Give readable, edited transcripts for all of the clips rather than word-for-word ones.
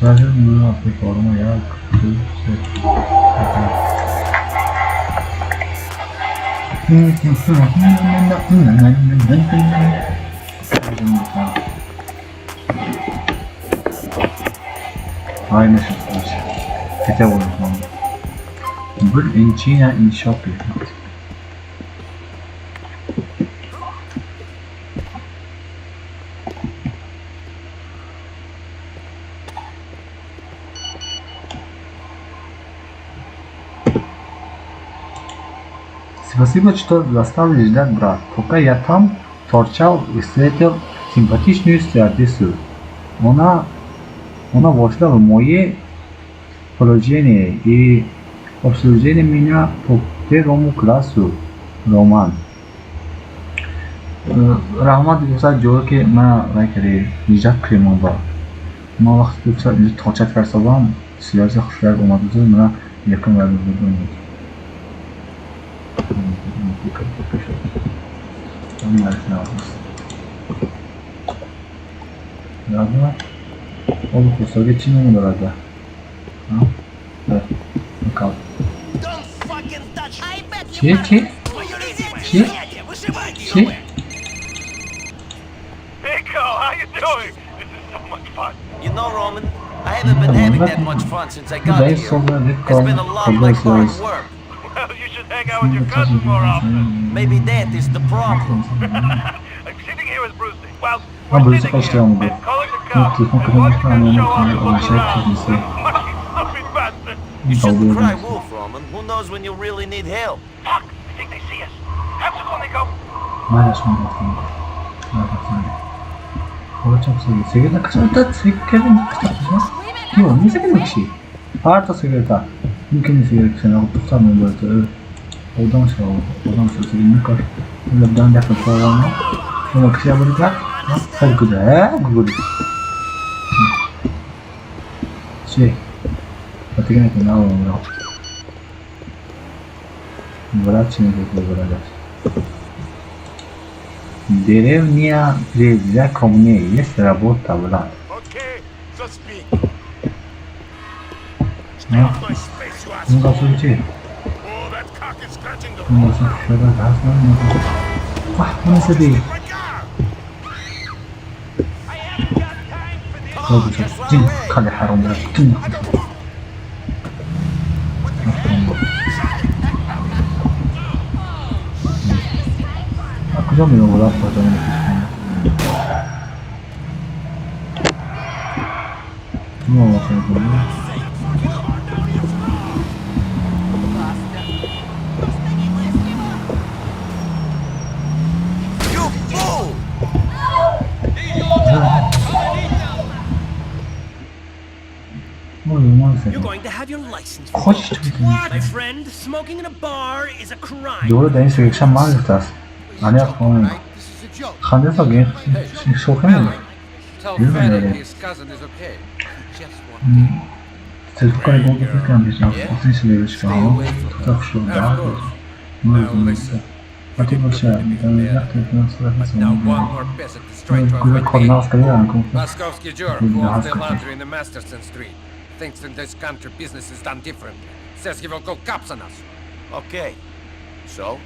사실 물론 앞에 얼마야 aynı şey. Tete vurur falan. Böyle in China in shopping. Спасибо, что заставили ждать, брат. Пока я там торчал и встретил симпатичную стюардессу. Она вошла в мое положение и обслужили меня по первому классу. Роман. Rahmat bo'lsa jo'rki men vakili ijod qilaman bor. Men vaqt bo'lsa to'chat qarsavam, siyosiy hislar bo'lmadi, men yakun va bo'lmaydi. Ладно. Он кусок чином дорога. Да. Как? Чи? You know, Roman, I haven't been having that much fun since I got here. It's been a lot like hard work. Well, you should hang out with your cousin more often. Maybe that is the problem. I'm sitting here with Brucey. Well, Ben we're Bruce'i sitting here kaçtıramam and calling the Yok, cops. telefon And kırmızı watching ekranı them show yanıp all kalıyor. us Şey around. çizgisi. Lucky, stupid bastard. You shouldn't Dalga cry geçiyor. wolf, Roman. Who knows when you really need help? Fuck, I think they see us. Have some fun, they go. Hala şunu bakayım. Hala bakayım. Hava çok seviyor. Sevgili kaçırdı. Sevgili kaçırdı. Yok, ne sevgili bir şey. Harita sevgili ta. Mümkün sevgili seni alıp tutamıyor böyle. Odan şey oldu. Odan şey sevgili ne kadar. Böyle bir tane yakın programı. Bunu kışa bırakacak. Hadi güzel. Güzel. Şey. Öteki ne alalım ya. Врачами выбрались. Деревня близко ко мне, есть работа, брат. Ну да, слушай. Ну да, слушай, да, знаю. Ну смотри. Вот сейчас, дин, как харам, брат, дин. Куда мне его раз потом написано? Ну, вот это, да. Ну, не может. Хочешь что-то? Doğru da neyse akşam maalesef. Hani yapmam. Kandısa genç şok mu? Bilmiyorum. Telefonu doldururken bir can ofis ile çıkalım. Tutak şurada. Ne olursa. Hadi başla. Ben yaptığım sırada sonra. Güzel koordinat kırıyor. Moskovsky Jur owns the laundry in the Masterson Street. Thinks in this country business is done different. Says he will call cops on us. Okay. So?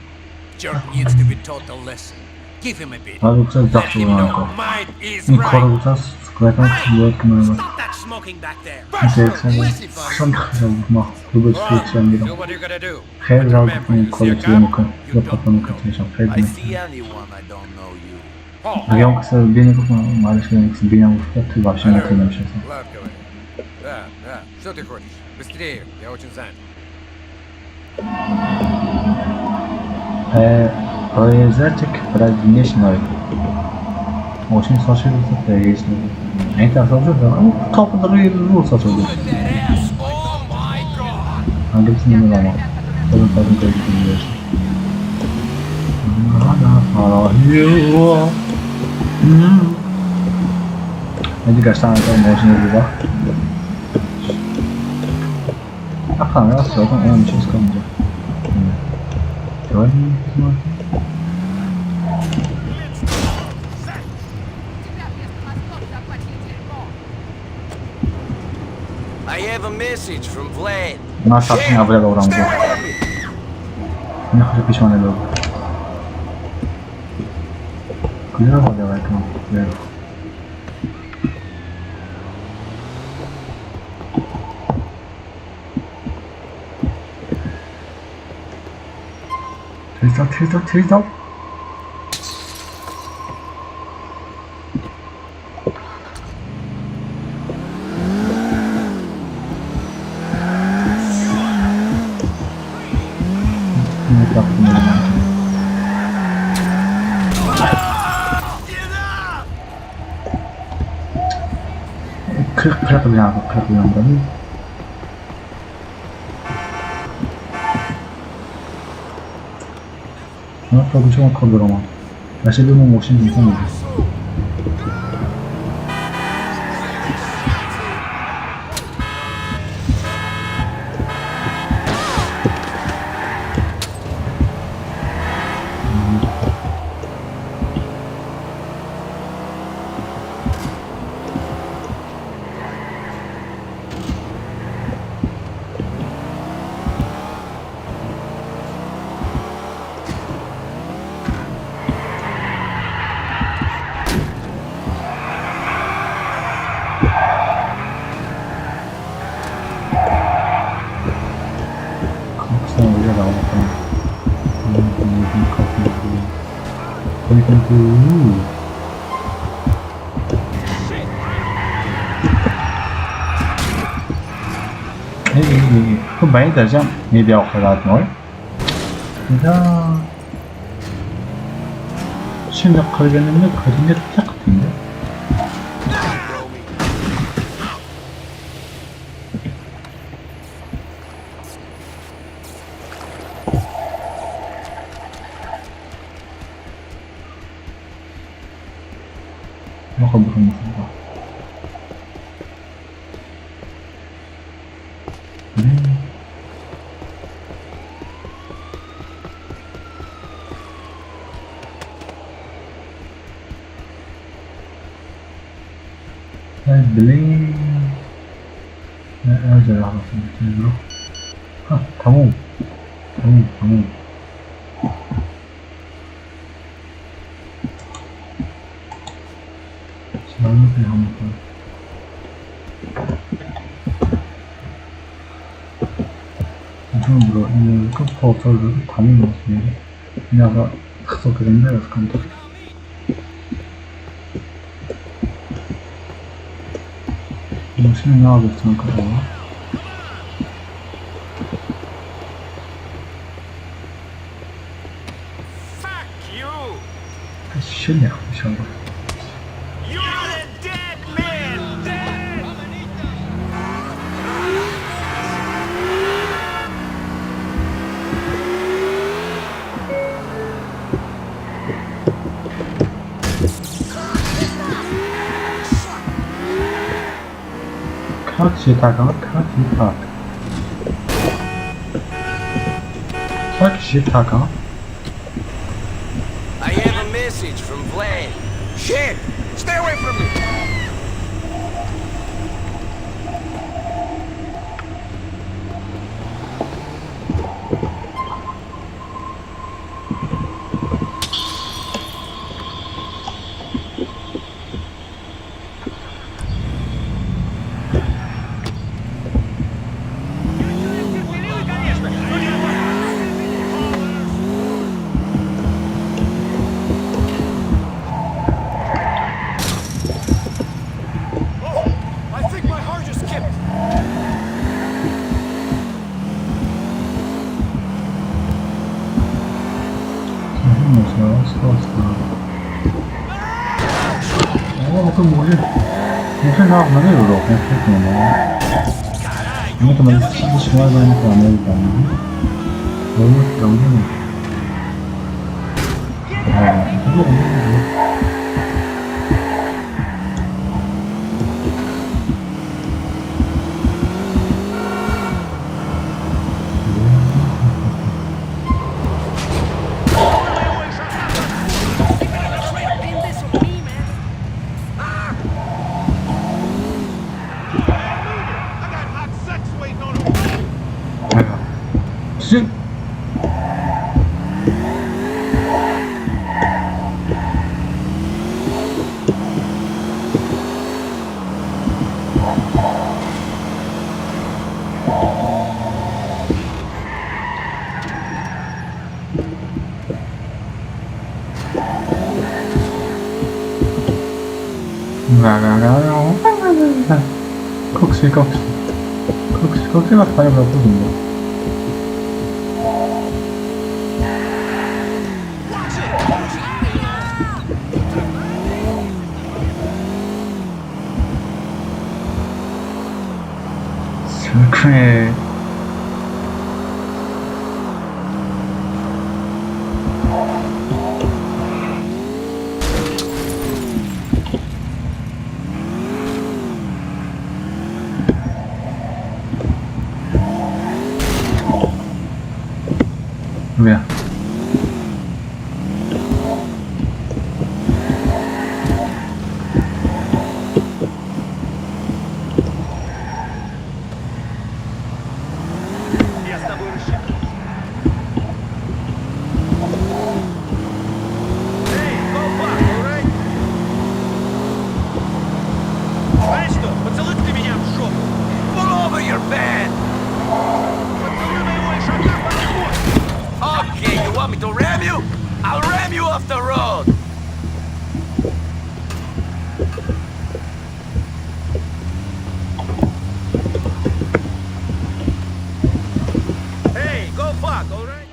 Jerk needs to be taught a lesson. Give him a bit. Hadi yoksa Let zapt him olan know ko. might is İlk right. koruyacağız. Sıkılaytan kısımda kımırma. Stop that smoking back there. Neyse eksen. Akşam kısımda. Kulübe çıkacağım bir. Do what you gotta do. Her But zaman remember, you see a koleksiyonu cop, you kapatmanı don't go. katılacağım. Her I gün. see anyone, I don't know you. Oh, Wiem, kısa beni tutma. Maalesef kısa beni vurdu. Tüy başına hatırlamışsın. Влад говорит. Да, что ты хочешь? Быстрее, я очень занят. Проезжать праздничной. Очень сошибся праздничный. Это сошибся. Топ-3 сошибся. Английский не знаю. Потом как это Hadi kaç tane daha emojiye bir bak. Aha, ya zaten onun için sıkılmayacak. Gördün mü? I have a message from Vlad. Na szatni na wlewo ramkę. Stay away from me. Nie chodzi o piśmane drogi. Lewo daleko. Lewo. 틀다. Kırık bir yanda. proprio c'è un codromo. Ma se dobbiamo muoverci di famiglia. Không bán tại sao nghe đeo phải là nói 내가 생각하기에는 그림이 딱 같은데 뭐가 무슨 거야 I believe I 잘 알았습니다. 당호. 잘못해 한번. 처음으로 이 커퍼 저를 담은 것이 그녀가 가서 그런 데서 간다. Машина надо в кого? Fuck you! Сильно еще. You're a dead man! Dead! I have a message from Vlad. Shit! Stay away from me! 무슨 나오면 이렇게 했구나. 이것도 막 시기 심하다니까 아메리카 너무 영리해. 이거 없는데. 쓱! koksil was paljon puhunut. 그래. 뭐야? Я с тобой рассчитываюсь. Эй, go back, alright? Знаешь что, поцелуй ты меня в жопу. Pull over your van! Поцелуй моего ишака в подход. Okay, you want me to ram you? I'll ram you off the road! Hey, go fuck, alright?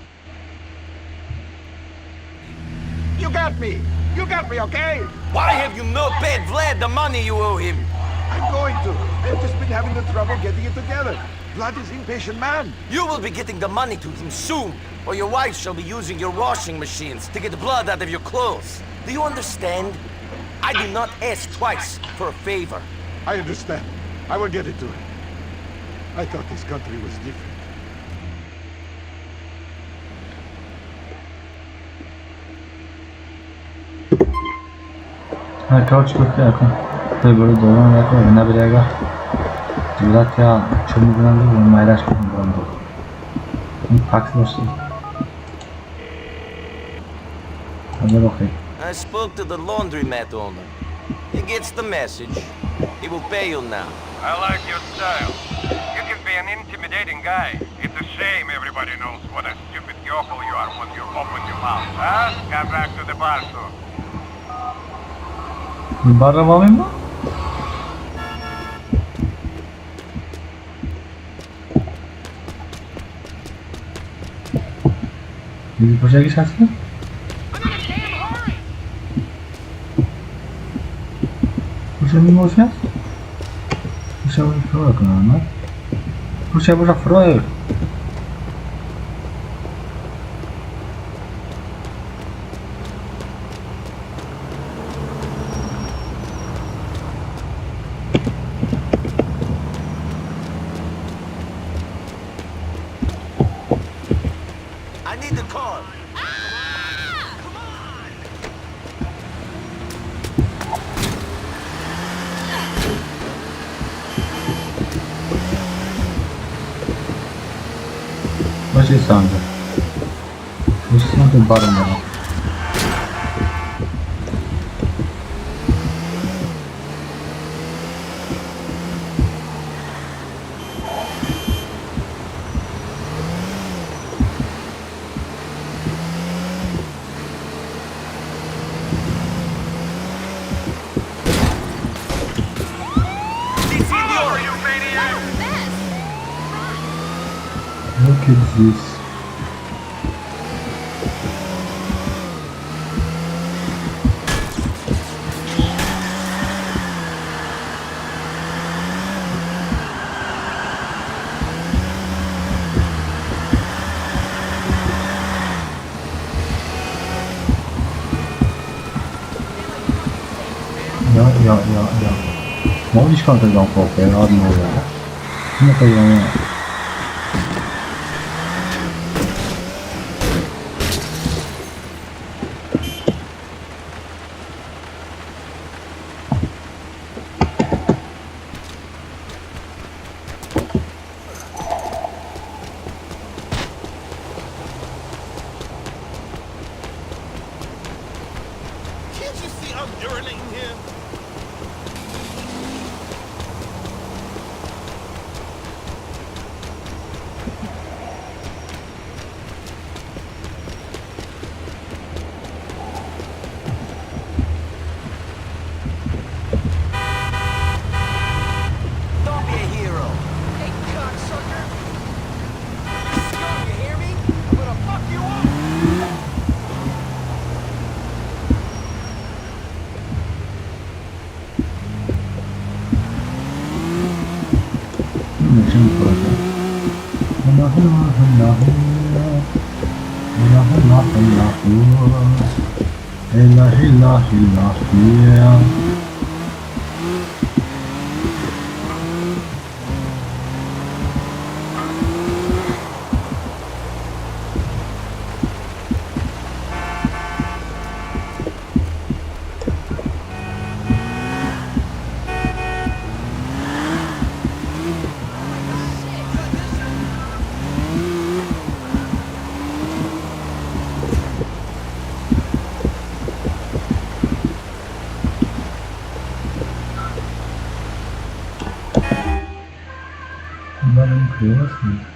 You got me! You got me, okay? Why have you not paid Vlad the money you owe him? I'm going to. I've just been having the trouble getting it together. Vlad is impatient man. You will be getting the money to him soon, or your wife shall be using your washing machines to get the blood out of your clothes. Do you understand? I do not ask twice for a favor. I understand. I will get it to him. I thought this country was different. Couch kötü yakın. Tabii böyle doğru yakın. Öne bir yaga. Dilihat ya. Çömü güvenli bir mayraş gibi burandı. Taksi başladı. Hadi bakayım. I spoke to the laundromat owner. He gets the message. He will pay you now. I like your style. You can be an intimidating guy. It's a shame everybody knows what a stupid yokel you are when you open your mouth. Huh? Come back to the bar soon. Barra alayım mı? Bir poşa geçersin. Poşa mı poşa? Poşa bu froy kanalına. Poşa bu froy. I need the car. What is sound? This is not the bottom level. Look at this. Ja. Maar die kan er dan voor, hè? Hadden we wel. Nog een jongen. 액션을 보여줘. 훌라 훌라 훌라 훌라 훌라 훌라 훌라 힐라 힐라 힐라 힐라. 나는 그렇습니다.